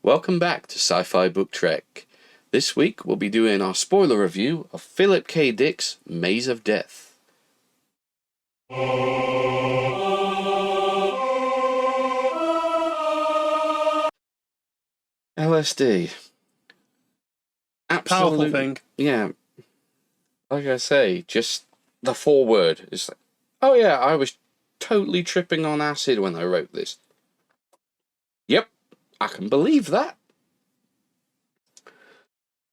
Welcome back to Sci-Fi Book Trek. This week we'll be doing our spoiler review of Philip K. Dick's Maze of Death. LSD. Powerful thing. Yeah. Like I say, just the foreword. It's like, oh yeah, I was totally tripping on acid when I wrote this. Yep, I can believe that.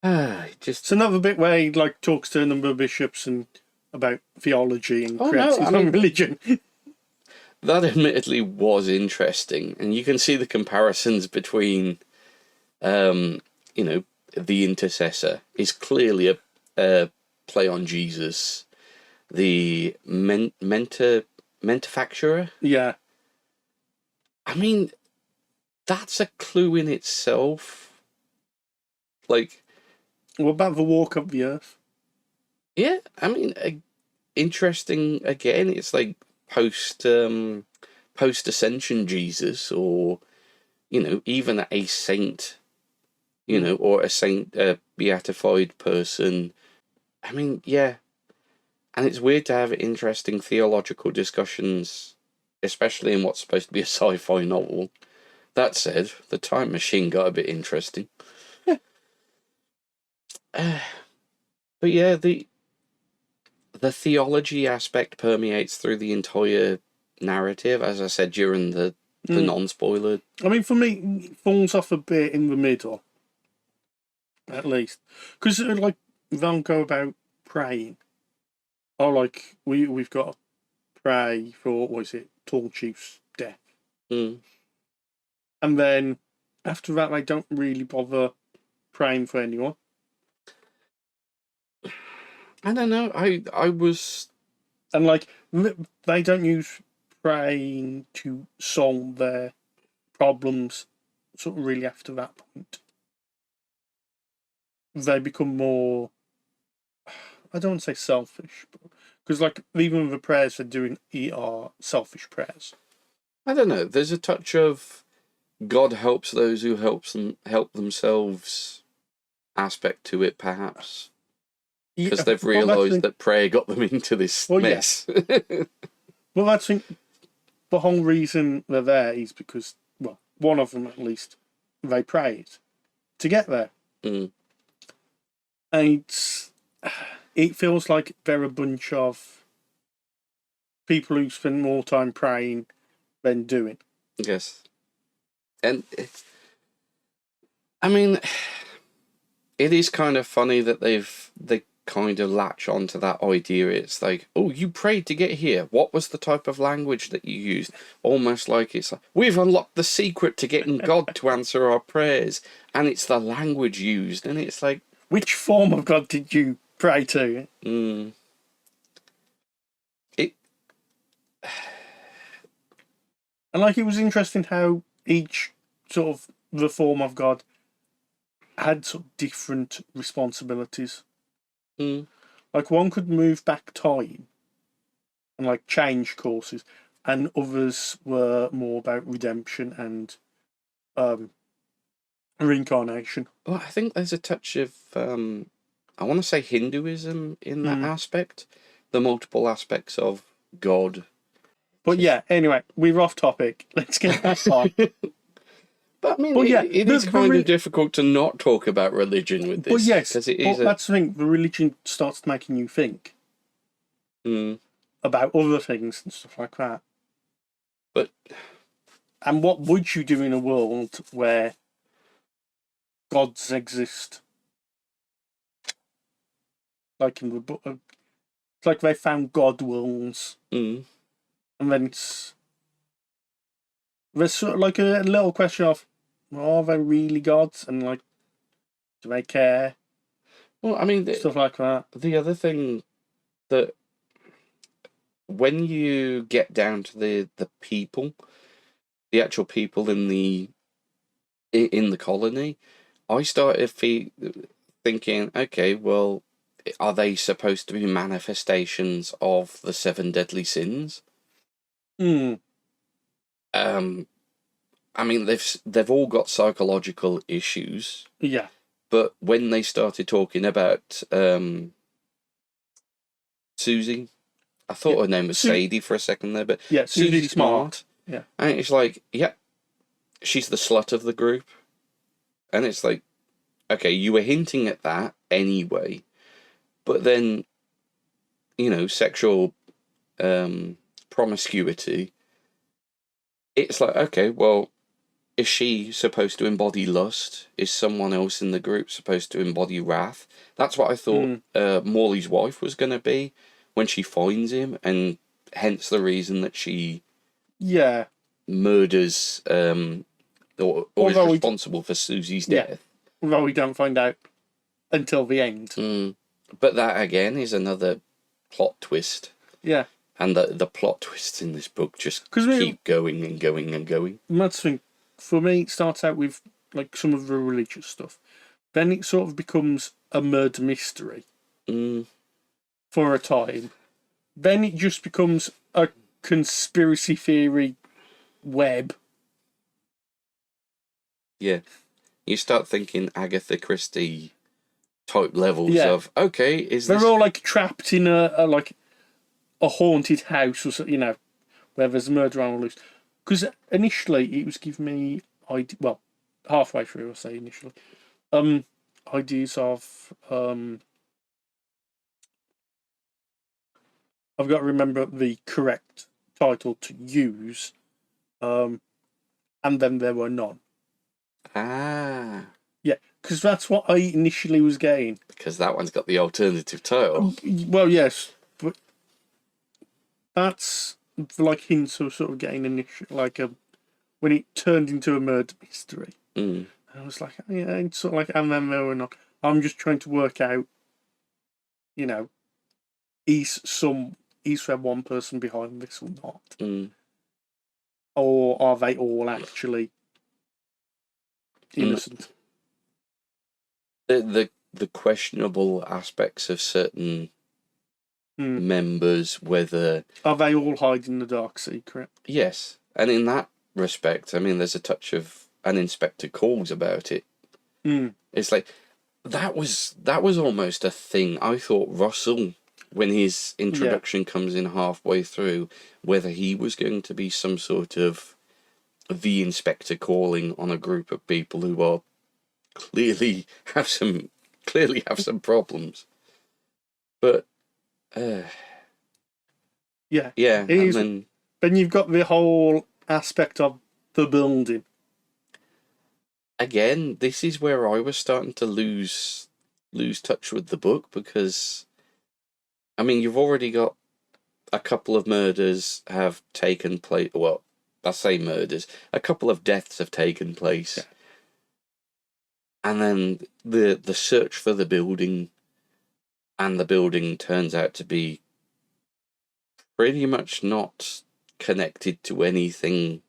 It's another bit where he talks to a number of bishops and about theology and creates his own religion. That admittedly was interesting, and you can see the comparisons between, the intercessor is clearly a play on Jesus, the mentefacturer. Yeah. I mean, that's a clue in itself. Like, what about the walk of the earth? Yeah, I mean, interesting again. It's like post ascension Jesus, or even a saint, or a saint, beatified person. I mean, yeah, and it's weird to have interesting theological discussions, especially in what's supposed to be a sci-fi novel. That said, the time machine got a bit interesting. But yeah, the theology aspect permeates through the entire narrative, as I said during the non-spoiler. I mean, for me, it falls off a bit in the middle, at least, because they'll go about praying. Oh, we've got to pray for Tall Chief's death, and then after that they don't really bother praying for anyone. I don't know. I was, and they don't use praying to solve their problems. Sort of really after that point, they become more. I don't want to say selfish, because even the prayers they're doing are selfish prayers. I don't know. There's a touch of God helps those who help themselves aspect to it, perhaps. Because they've realised that prayer got them into this mess. Yeah. Well, I think the whole reason they're there is because, well, one of them at least, they prayed to get there. And it feels like they're a bunch of people who spend more time praying than doing. Yes. And I mean, it is kind of funny that they kind of latch onto that idea. It's like, oh, you prayed to get here. What was the type of language that you used? Almost like it's like, we've unlocked the secret to getting God to answer our prayers, and it's the language used. And it's like, which form of God did you pray to? And it was interesting how each sort of the form of God had sort of different responsibilities. One could move back time and change courses, and others were more about redemption and reincarnation. Well, I think there's a touch of I want to say Hinduism in that aspect, the multiple aspects of God. But yeah, anyway, we're off topic. Let's get back on. But I mean, it is kind of difficult to not talk about religion with this. But yes, that's the thing. The religion starts making you think about other things and stuff like that. And what would you do in a world where gods exist? In the book, it's like they found God worlds, and then there's sort of a little question of, are they really gods? And do they care? Well, I mean, stuff like that. The other thing that when you get down to the people, the actual people in the colony, I started thinking, okay, well, are they supposed to be manifestations of the 7 deadly sins? I mean, they've all got psychological issues, Yeah. but when they started talking about Susie, I thought her name was Sadie for a second there, but yeah, Susie Smart. Yeah. And it's like, yeah, she's the slut of the group. And it's like, okay, you were hinting at that anyway, but then, sexual promiscuity, it's like, okay, well, is she supposed to embody lust? Is someone else in the group supposed to embody wrath? That's what I thought Morley's wife was going to be when she finds him, and hence the reason that she murders or is responsible for Susie's death. Although we don't find out until the end. But that, again, is another plot twist. Yeah. And the plot twists in this book just keep going and going and going. That's the thing. For me, it starts out with like some of the religious stuff. Then it sort of becomes a murder mystery for a time. Then it just becomes a conspiracy theory web. Yeah. You start thinking Agatha Christie type levels of, okay, They're all like trapped in a haunted house, or where there's a murder on loose. Because initially it was giving me halfway through, I'll say initially, ideas of I've got to remember the correct title to use, and then there were none. Ah. Yeah, because that's what I initially was getting. Because that one's got the alternative title. Well, yes, but that's like hints of sort of getting when it turned into a murder mystery. I was like, yeah, it's sort of like, and then there were not. I'm just trying to work out, is there one person behind this or not, or are they all actually innocent? The questionable aspects of certain members, whether are they all hiding the dark secret? Yes, and in that respect, I mean, there's a touch of an Inspector Calls about it. It's like that was almost a thing. I thought Russell, when his introduction comes in halfway through, whether he was going to be some sort of the Inspector calling on a group of people who are clearly have some problems, but and then you've got the whole aspect of the building. Again, this is where I was starting to lose touch with the book, because I mean, you've already got a couple of murders have taken place. Well, I say murders, a couple of deaths have taken place. And then the search for the building, and the building turns out to be pretty much not connected to anything.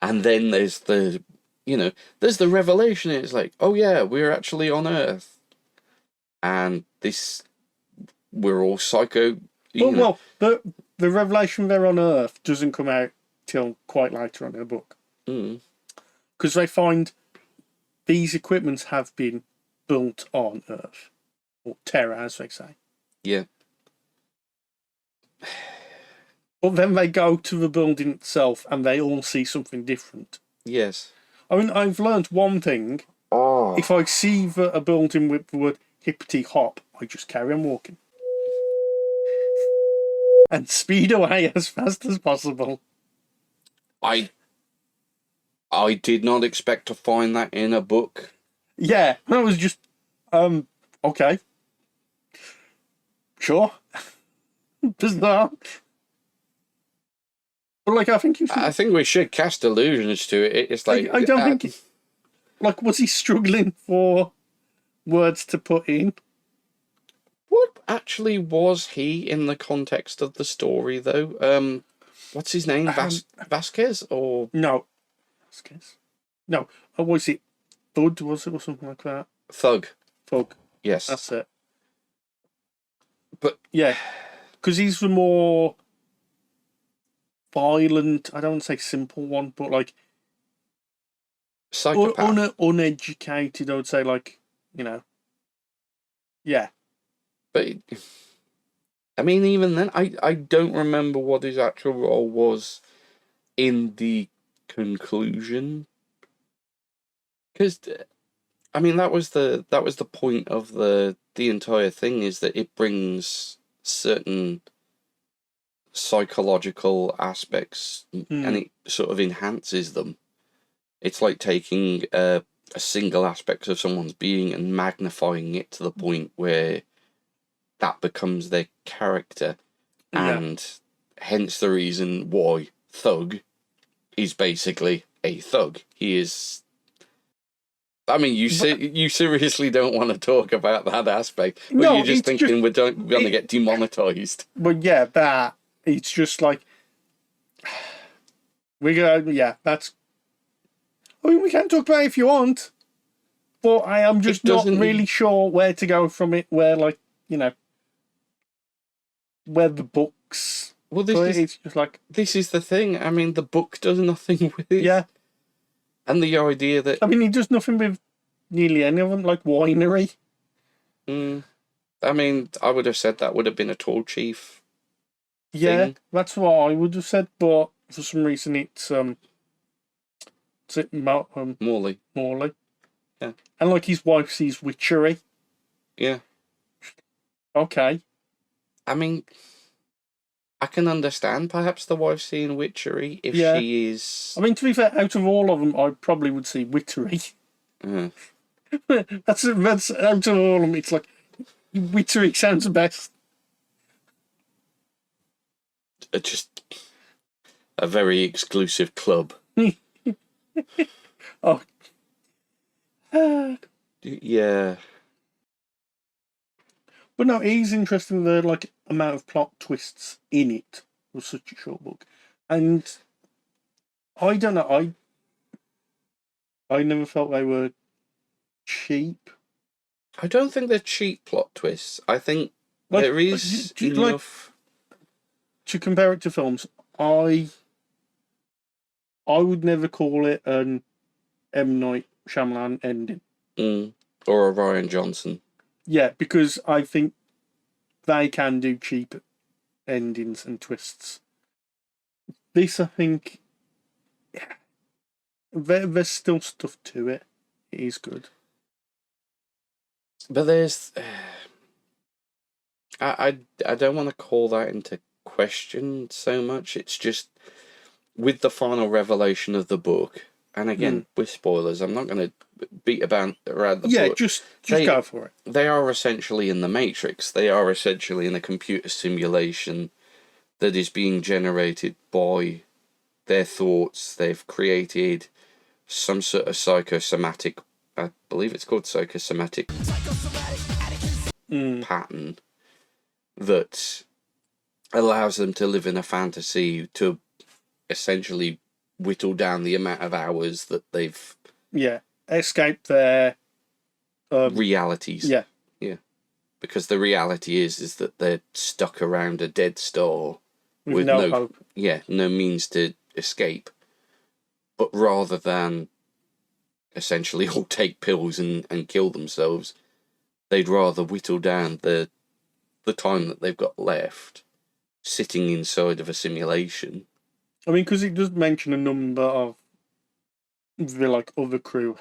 And then there's the revelation. It's like, oh yeah, we're actually on Earth, and we're all psycho. Well, the revelation they're on Earth doesn't come out till quite later on in the book, because they find these equipments have been built on Earth, or Terra, as they say. Yeah. But then they go to the building itself, and they all see something different. Yes. I mean, I've learned one thing. If I see a building with the word hippity hop, I just carry on walking. And speed away as fast as possible. I did not expect to find that in a book. Yeah, I was just, okay. Sure. Bizarre. But I think I think we should cast allusions to it. It's like I don't think. Was he struggling for words to put in? What actually was he in the context of the story, though? What's his name? Vasquez or no? Vasquez. No. Or was it Thud? Was it or something like that? Thug. Yes, that's it. But yeah, because he's the more violent. I don't want to say simple one, but Psychopath. uneducated, I would say, like, yeah. But I mean, even then, I don't remember what his actual role was in the conclusion, because I mean that was the point of the entire thing, is that it brings certain psychological aspects and it sort of enhances them. It's like taking a single aspect of someone's being and magnifying it to the point where that becomes their character, and hence the reason why Thug is basically a thug. He is. I mean, you seriously don't want to talk about that aspect, but No, you're just it's thinking just, we're going to get demonetized. but yeah, that, it's just like, we go, yeah, that's, I mean, we can talk about it if you want, but I am just It not doesn't. really sure where to go from it, where, like, where the books, Well, it's just like, this is the thing. I mean, the book does nothing with it. yeah. And the idea that I mean, he does nothing with nearly any of them, like Winery. I mean, I would have said that would have been a tall chief Yeah, thing. that's what I would have said, but for some reason it's Morley. Morley. Yeah. And like his wife sees witchery. Yeah. Okay. I mean, I can understand perhaps the wife seeing witchery if Yeah. she is. I mean, to be fair, out of all of them, I probably would see witchery. That's out of all of them. It's like witchery sounds the best. Just a very exclusive club. Oh. Yeah. But no, it is interesting, the like amount of plot twists in it was such a short book. And I don't know, I never felt they were cheap. I don't think they're cheap plot twists. I think Like, there is enough. Like, to compare it to films, I would never call it an M. Night Shyamalan ending. Or a Ryan Johnson. Yeah, because I think they can do cheap endings and twists. This, I think, there's still stuff to it. It is good. But there's. I don't want to call that into question so much. It's just with the final revelation of the book, and again with spoilers, I'm not going to beat around the book. Yeah, just go for it. They are essentially in the Matrix. They are essentially in a computer simulation that is being generated by their thoughts. They've created some sort of psychosomatic, I believe it's called psychosomatic pattern that allows them to live in a fantasy to essentially whittle down the amount of hours that they've escape their realities. Yeah, because the reality is that they're stuck around a dead star with no hope. Yeah, no means to escape. But rather than essentially all take pills and kill themselves, they'd rather whittle down the time that they've got left sitting inside of a simulation. I mean, because it does mention a number of the like other crew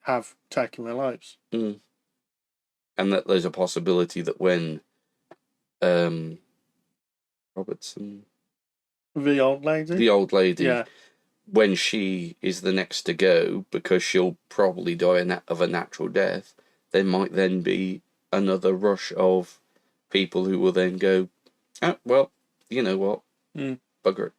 have taken their lives. And that there's a possibility that when Robertson, the old lady, yeah, when she is the next to go, because she'll probably die of a natural death, there might then be another rush of people who will then go, oh, well, you know what, bugger it.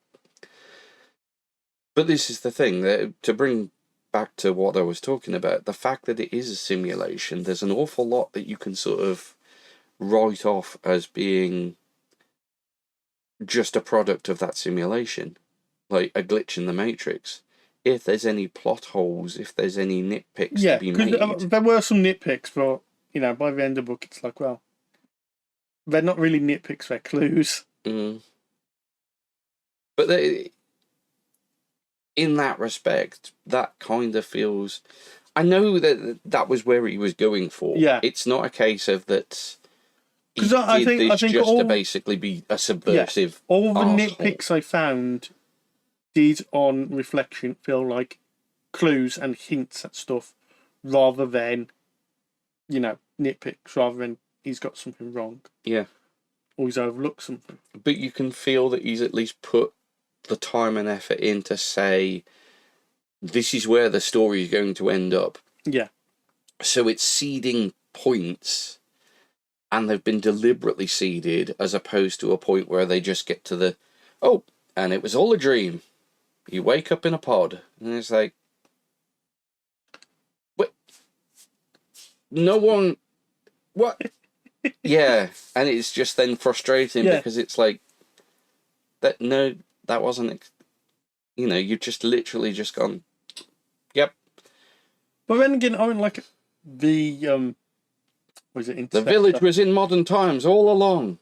But this is the thing, that to bring back to what I was talking about, the fact that it is a simulation, there's an awful lot that you can sort of write off as being just a product of that simulation, like a glitch in the Matrix. If there's any plot holes, if there's any nitpicks to be made, there were some nitpicks, but by the end of the book, it's like, well, they're not really nitpicks; they're clues. But in that respect, that kind of feels. I know that was where he was going for. Yeah. It's not a case of that. He Because I did this think just all, to basically be a subversive. all the arsehole. nitpicks I found did, on reflection, feel like clues and hints at stuff, rather than, nitpicks, rather than he's got something wrong. Yeah. Or he's overlooked something. But you can feel that he's at least put the time and effort in to say, this is where the story is going to end up. Yeah. So it's seeding points, and they've been deliberately seeded, as opposed to a point where they just get to the, oh, and it was all a dream. You wake up in a pod, and it's like, what? No one, what? Yeah, and it's just then frustrating because it's like, that. No, that wasn't, you've just literally just gone, yep. But then again, I mean, like, the, was it The village was in modern times all along.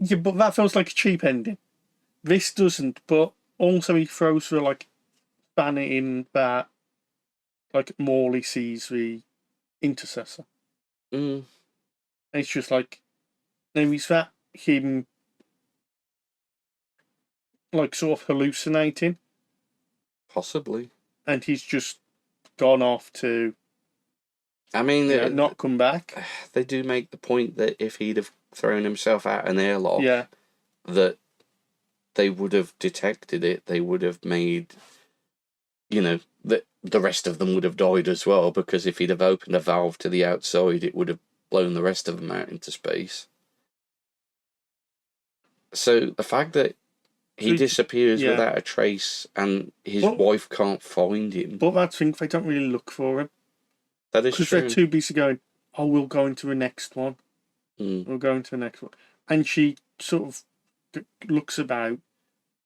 Yeah, but that feels like a cheap ending. This doesn't, but also he throws the, like, banner in that, like, Morley sees the intercessor. Mm. And it's just like, now is that him, like, sort of hallucinating? Possibly. And he's just gone off to, I mean, not come back? They do make the point that if he'd have thrown himself out an airlock, that they would have detected it. They would have made, that the rest of them would have died as well, because if he'd have opened a valve to the outside, it would have blown the rest of them out into space. So the fact that he disappears without a trace and his wife can't find him. But that's the thing, they don't really look for him. That is true. Because they're too busy going, oh, we'll go into the next one. We'll go into the next one. And she sort of looks about,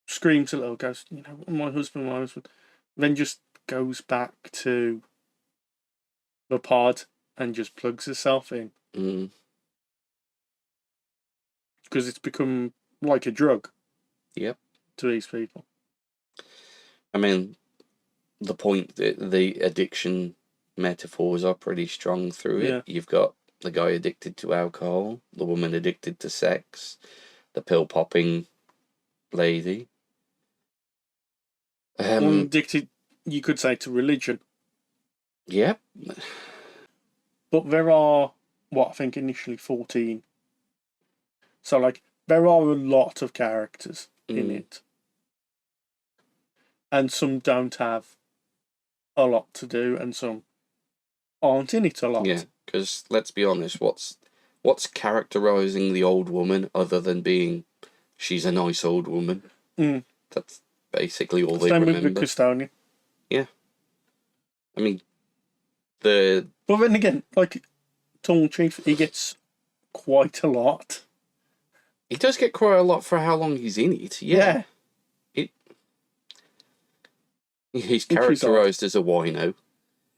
screams a little, goes, my husband. Then just goes back to the pod and just plugs herself in. Because it's become like a drug. Yep. To these people. I mean, the point that the addiction metaphors are pretty strong through it. You've got the guy addicted to alcohol, the woman addicted to sex, the pill popping lady. Addicted, you could say, to religion. Yep. But there are, I think initially 14. So, like, there are a lot of characters in it. And some don't have a lot to do, and some aren't in it a lot. Yeah, because let's be honest, what's characterising the old woman other than being she's a nice old woman? That's basically all they remember. Same with the custodian. Yeah. I mean, But then again, like, Tongue Chief, he gets quite a lot. He does get quite a lot for how long he's in it. Yeah. He's characterised as a wino.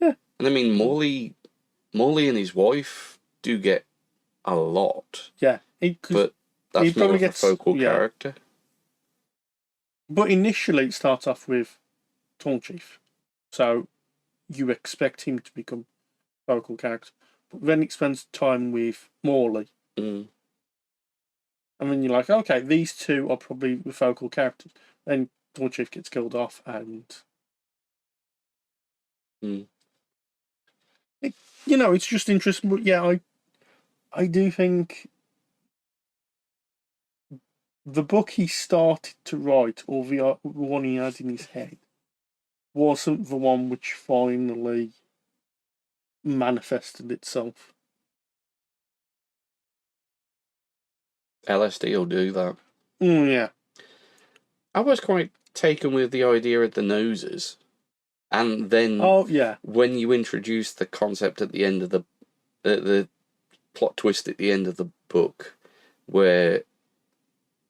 Yeah. And I mean, Morley and his wife do get a lot. Yeah. But that's more of a focal character. But initially it starts off with Tongue Chief. So you expect him to become focal character. But then he spends time with Morley. And then you're like, okay, these two are probably the focal characters. Then Tongue Chief gets killed off and... it's just interesting. But yeah, I do think the book he started to write, or the one he had in his head, wasn't the one which finally manifested itself. LSD will do that. Yeah. I was quite taken with the idea of the noses. And then when you introduce the concept at the end of the plot twist at the end of the book, where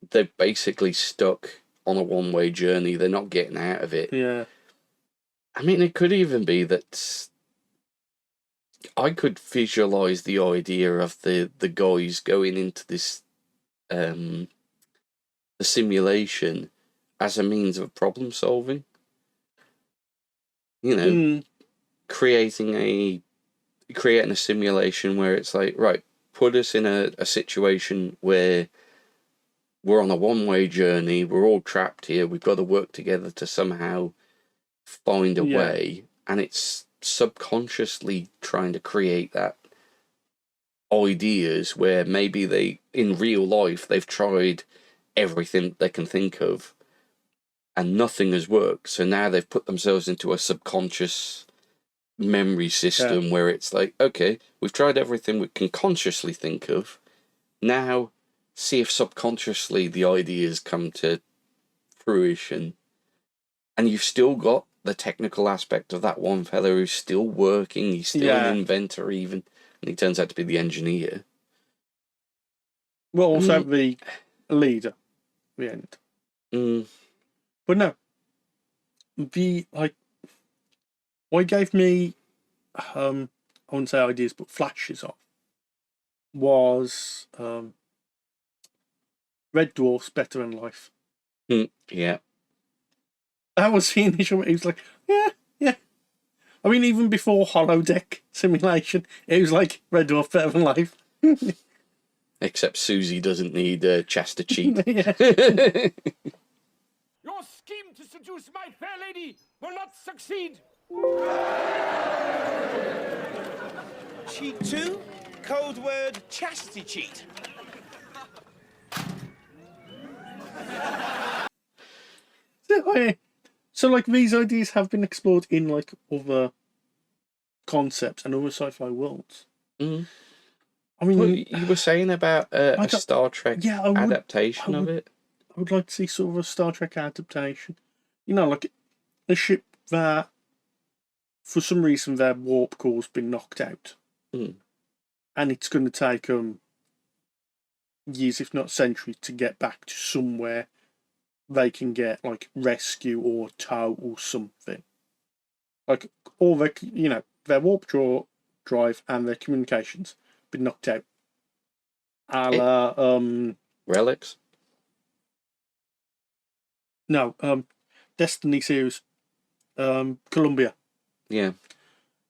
they're basically stuck on a one-way journey, they're not getting out of it. Yeah. I mean, it could even be that I could visualise the idea of the guys going into this the simulation as a means of problem solving. You know, creating a simulation where it's like, right, put us in a situation where we're on a one-way journey, we're all trapped here, we've got to work together to somehow find a way, and it's subconsciously trying to create that ideas where maybe in real life, they've tried everything they can think of and nothing has worked. So now they've put themselves into a subconscious memory system where it's like, okay, we've tried everything we can consciously think of. Now, see if subconsciously the ideas come to fruition. And you've still got the technical aspect of that one fellow who's still working. He's still an inventor, even, and he turns out to be the engineer. Well, also the leader, at the end. But no, what gave me, I wouldn't say ideas, but flashes of, was Red Dwarf's Better in Life. Yeah. That was the initial. It was like, yeah. I mean, even before holodeck simulation, it was like Red Dwarf Better Than Life. Except Susie doesn't need Chester cheat. Your scheme to seduce my fair lady will not succeed. Cheat 2? Code word chastity cheat. So, like, these ideas have been explored in, like, other concepts and other sci-fi worlds. I mean... Well, you were saying about a Star Trek adaptation of it? I would like to see sort of a Star Trek adaptation. You know, like, a ship that, for some reason, their warp core's been knocked out. And it's going to take years, if not centuries, to get back to somewhere they can get, like, rescue or tow or something. Like, all their, their warp drive and their communications been knocked out. A la, Relics? No, Destiny series, Columbia. Yeah.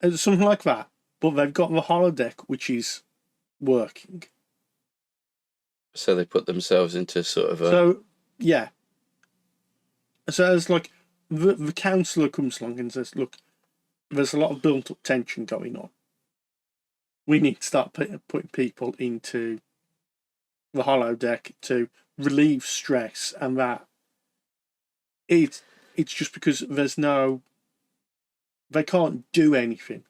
It's something like that, but they've got the holodeck, which is working. So they put themselves into sort of a... So, yeah. So it's like, the counsellor comes along and says, look, there's a lot of built-up tension going on. We need to start putting people into the holodeck to relieve stress, and that it's just because they can't do anything.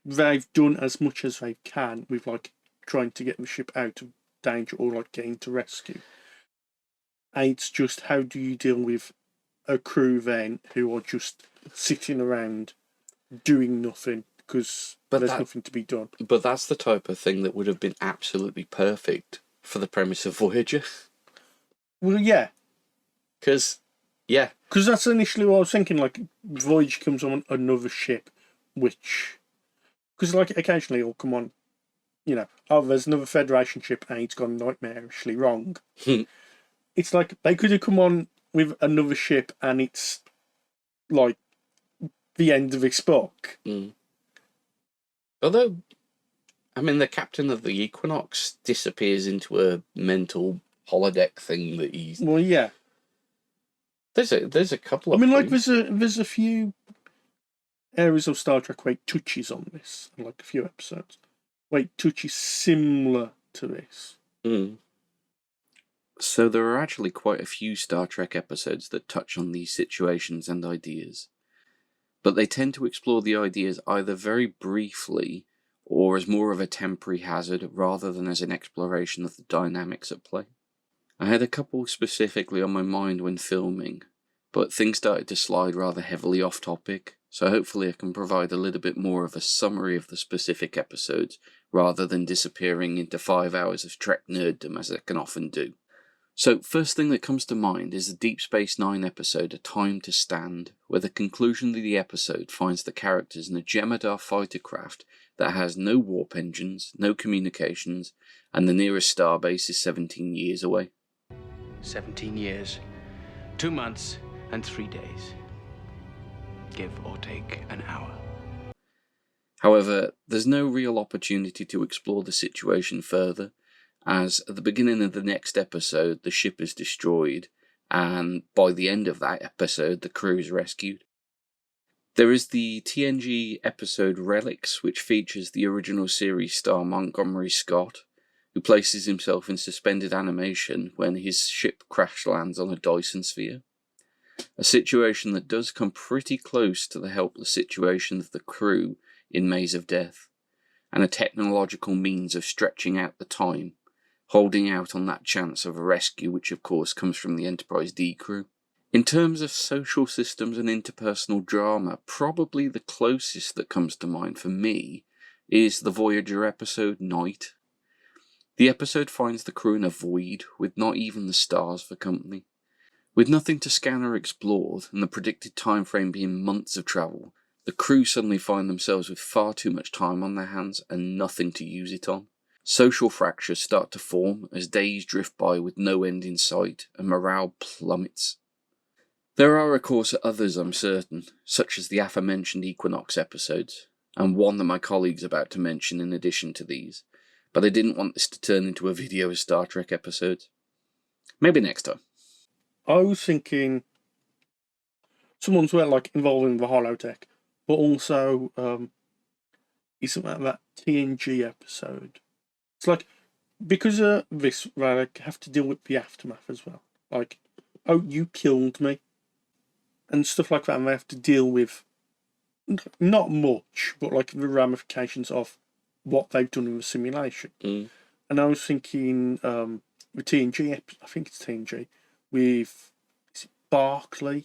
They've done as much as they can with, like, trying to get the ship out of danger or, like, getting to rescue. And it's just, how do you deal with a crew then who are just sitting around doing nothing because there's nothing to be done? But that's the type of thing that would have been absolutely perfect for the premise of Voyager. Well, yeah. Because that's initially what I was thinking, like, Voyager comes on another ship, which... Because, like, occasionally it'll come on, there's another Federation ship and it's gone nightmarishly wrong. It's like, they could have come on with another ship and it's, like, the end of its book. Although, I mean, the captain of the Equinox disappears into a mental holodeck thing that he's... Well, yeah. There's a couple of... I mean, like, there's a few areas of Star Trek where it touches on this, and, like, a few episodes where it touches similar to this. So there are actually quite a few Star Trek episodes that touch on these situations and ideas, but they tend to explore the ideas either very briefly or as more of a temporary hazard rather than as an exploration of the dynamics at play. I had a couple specifically on my mind when filming, but things started to slide rather heavily off topic, so hopefully I can provide a little bit more of a summary of the specific episodes rather than disappearing into 5 hours of Trek nerddom as I can often do. So, first thing that comes to mind is the Deep Space Nine episode A Time to Stand, where the conclusion of the episode finds the characters in a Jemadar fighter craft that has no warp engines, no communications, and the nearest starbase is 17 years away. 17 years, 2 months, and 3 days. give or take an hour. However, there's no real opportunity to explore the situation further, as at the beginning of the next episode the ship is destroyed, and by the end of that episode the crew is rescued. There is the TNG episode Relics, which features the original series star Montgomery Scott, who places himself in suspended animation when his ship crash lands on a Dyson sphere. A situation that does come pretty close to the helpless situation of the crew in Maze of Death, and a technological means of stretching out the time, holding out on that chance of a rescue, which of course comes from the Enterprise D crew. In terms of social systems and interpersonal drama, probably the closest that comes to mind for me is the Voyager episode Night. The episode finds the crew in a void, with not even the stars for company. With nothing to scan or explore, and the predicted time frame being months of travel, the crew suddenly find themselves with far too much time on their hands and nothing to use it on. Social fractures start to form as days drift by with no end in sight, and morale plummets. There are of course others, I'm certain, such as the aforementioned Equinox episodes, and one that my colleague's about to mention in addition to these, but I didn't want this to turn into a video of Star Trek episodes. Maybe next time. I was thinking someone's like involving the holodeck, but also is something like that TNG episode. It's like, because of this, right, I have to deal with the aftermath as well. Like, oh, you killed me, and stuff like that, and they have to deal with not much, but like the ramifications of what they've done in the simulation. Mm. And I was thinking, with TNG, I think it's TNG, with, is it Barclay?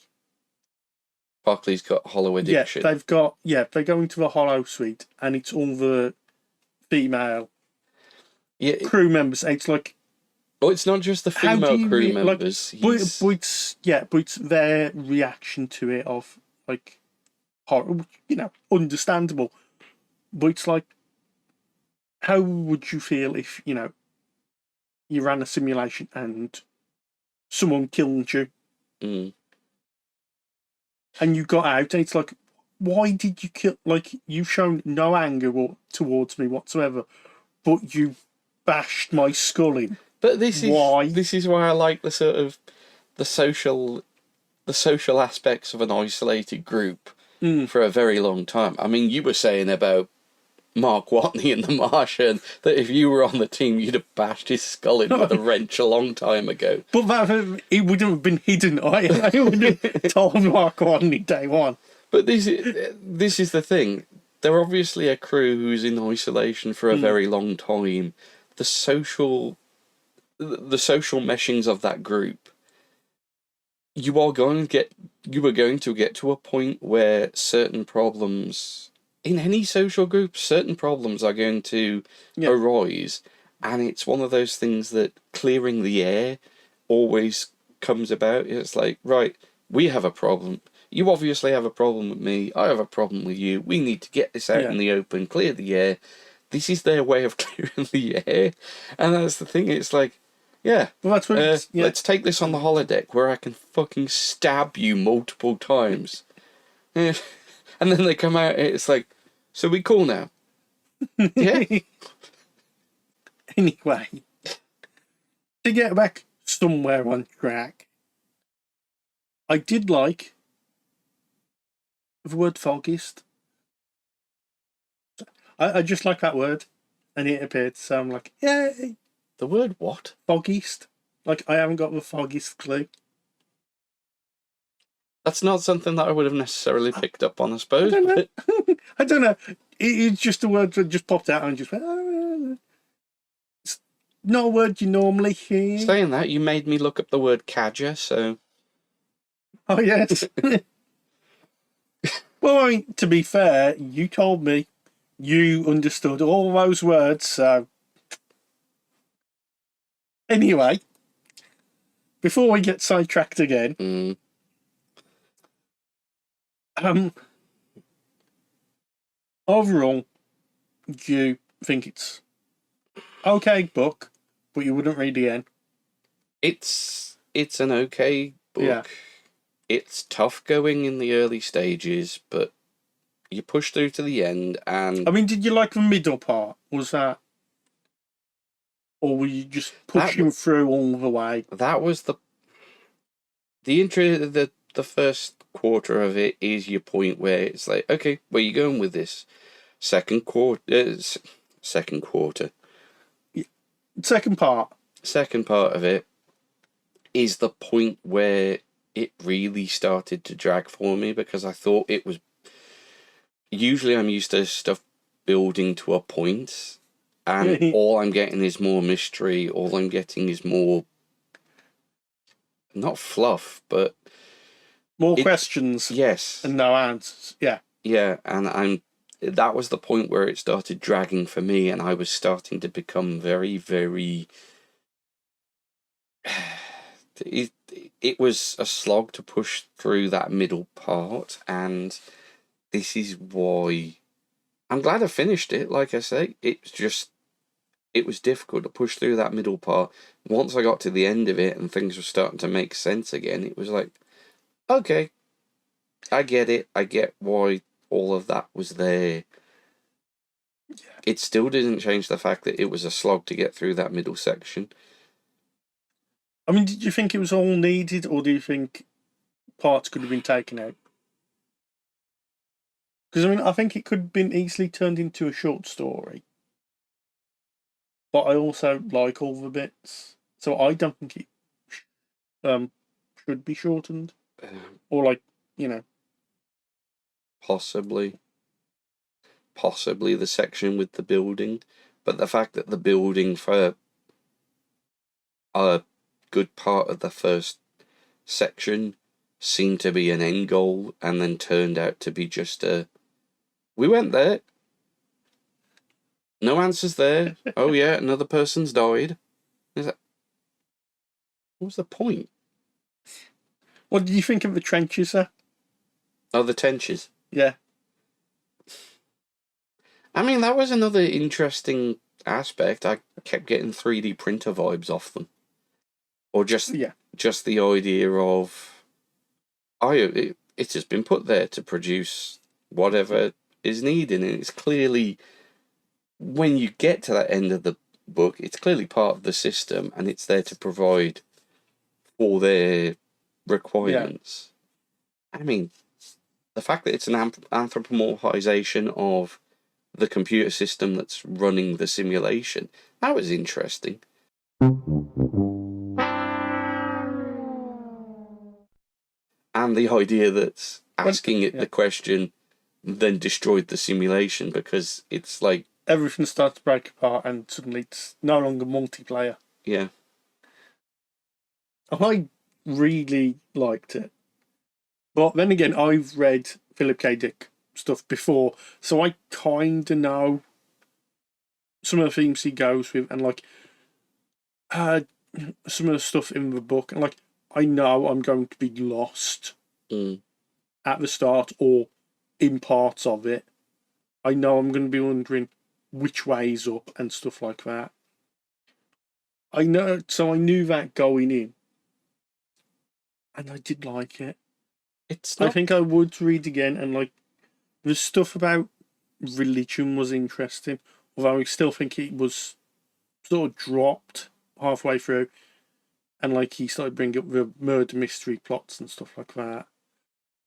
Barclay's got hollow addiction. They go into the hollow suite, and it's all the female crew members. It's like, oh, it's not just the female crew members. Like, but it's their reaction to it of like horror, understandable. But it's like, how would you feel if you ran a simulation and someone killed you? Mm. And you got out, and it's like, why did you kill? Like, you've shown no anger towards me whatsoever, but you bashed my skull in. But this why? is why I like the sort of the social aspects of an isolated group for a very long time. I mean, you were saying about Mark Watney and The Martian that if you were on the team, you'd have bashed his skull in with a wrench a long time ago. But it wouldn't have been hidden. I would have told Mark Watney day one. But this is the thing. They're obviously a crew who's in isolation for a very long time. The social meshings of that group. You are going to get to a point where certain problems in any social group, certain problems are going to arise, and it's one of those things that clearing the air always comes about. It's like, right, we have a problem. You obviously have a problem with me. I have a problem with you. We need to get this out in the open, clear the air. This is their way of clearing the air, and that's the thing. It's like, well, that's what let's take this on the holodeck where I can fucking stab you multiple times. And then they come out, it's like, so we cool now? Yeah? Anyway, to get back somewhere on track, I did like the word foggiest. I just like that word, and it appeared, so I'm like, yay! The word what? Foggiest. Like, I haven't got the foggiest clue. That's not something that I would have necessarily picked up on, I suppose. I don't know. I don't know. It's just a word that just popped out and just went, oh. It's not a word you normally hear. Saying that, you made me look up the word cadger, so... Oh, yes. Well, I mean, to be fair, you told me you understood all those words, so... Anyway, before we get sidetracked again... Overall, you think it's okay book, but you wouldn't read the end? It's an okay book. it's tough going in the early stages, but you push through to the end, and I mean, did you like the middle part? Was that, or were you just pushing through all the way? that was the intro. The first quarter of it is your point where it's like, okay, where you going with this? Second quarter. Second quarter. Second part. Second part of it is the point where it really started to drag for me, because I thought it was. Usually, I'm used to stuff building to a point, and all I'm getting is more mystery. All I'm getting is more, not fluff, but more questions. Yes, and no answers. Yeah, yeah, and that was the point where it started dragging for me, and I was starting to become very, very. It was a slog to push through that middle part, and this is why I'm glad I finished it. Like I say, it was difficult to push through that middle part. Once I got to the end of it and things were starting to make sense again, it was like, okay, I get it. I get why all of that was there. It still didn't change the fact that it was a slog to get through that middle section. I mean, did you think it was all needed, or do you think parts could have been taken out? Because I mean, I think it could have been easily turned into a short story. But I also like all the bits, so I don't think it should be shortened, or like, you know, possibly the section with the building, but the fact that the building for a good part of the first section seemed to be an end goal, and then turned out to be just we went there, no answers there. Oh yeah, another person's died. Is that, what was the point? What did you think of the trenches, sir? Oh, the trenches. Yeah. I mean, that was another interesting aspect. I kept getting 3D printer vibes off them, or just the idea of, it has been put there to produce whatever is needed, and it's clearly, when you get to that end of the book, it's clearly part of the system, and it's there to provide for their requirements. Yeah. I mean, the fact that it's an anthropomorphization of the computer system that's running the simulation, that was interesting. And the idea that asking it the question then destroyed the simulation, because it's like everything starts to break apart and suddenly it's no longer multiplayer. Yeah. I really liked it. But then again, I've read Philip K. Dick stuff before, so I kind of know some of the themes he goes with, and like some of the stuff in the book, and like I know I'm going to be lost at the start or in parts of it. I know I'm going to be wondering which way's up and stuff like that. I know, so I knew that going in, and I did like it. I think I would read again, and like the stuff about religion was interesting, although I still think it was sort of dropped halfway through, and like he started bringing up the murder mystery plots and stuff like that,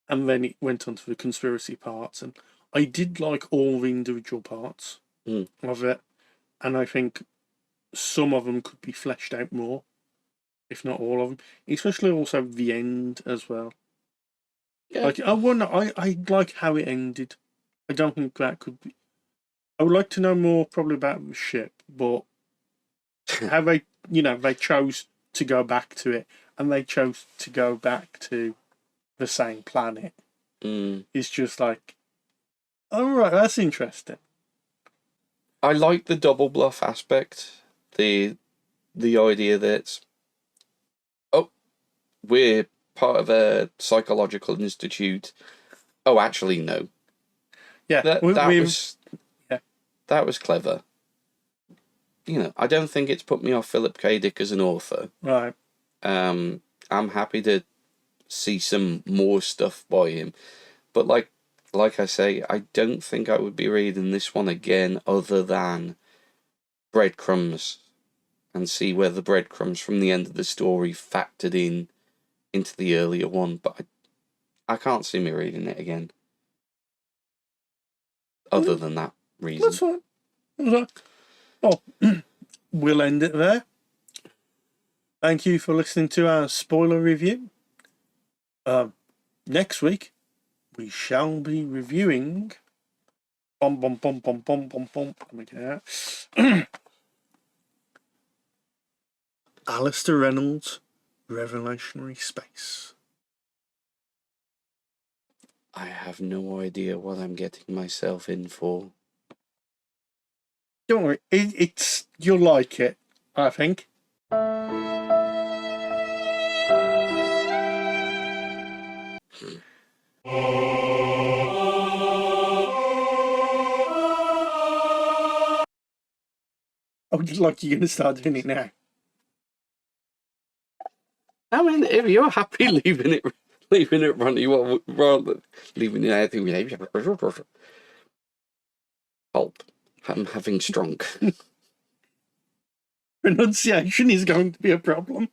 and then it went on to the conspiracy parts, and I did like all the individual parts of it, and I think some of them could be fleshed out more, if not all of them, especially also the end as well. Yeah. Like I like how it ended. I don't think that could be. I would like to know more probably about the ship, but how they chose to go back to it, and they chose to go back to the same planet. It's just like, all right, that's interesting. I like the double bluff aspect. The idea that, we're part of a psychological institute. Oh, actually, no. Yeah, that was clever. You know, I don't think it's put me off Philip K. Dick as an author. Right. I'm happy to see some more stuff by him. But like I say, I don't think I would be reading this one again other than breadcrumbs, and see where the breadcrumbs from the end of the story factored in into the earlier one. But I can't see me reading it again other than that reason. That's fine. Oh, we'll end it there. Thank you for listening to our spoiler review. Next week, we shall be reviewing. Let me get out. Alistair Reynolds' Revolutionary Space. I have no idea what I'm getting myself in for. Don't worry, it's you'll like it, I think. Oh, like you're going to start doing it now. I mean, if you're happy leaving it running, well, rather leaving it anything. Help! I'm having stroke. Pronunciation is going to be a problem.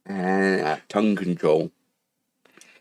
Tongue control.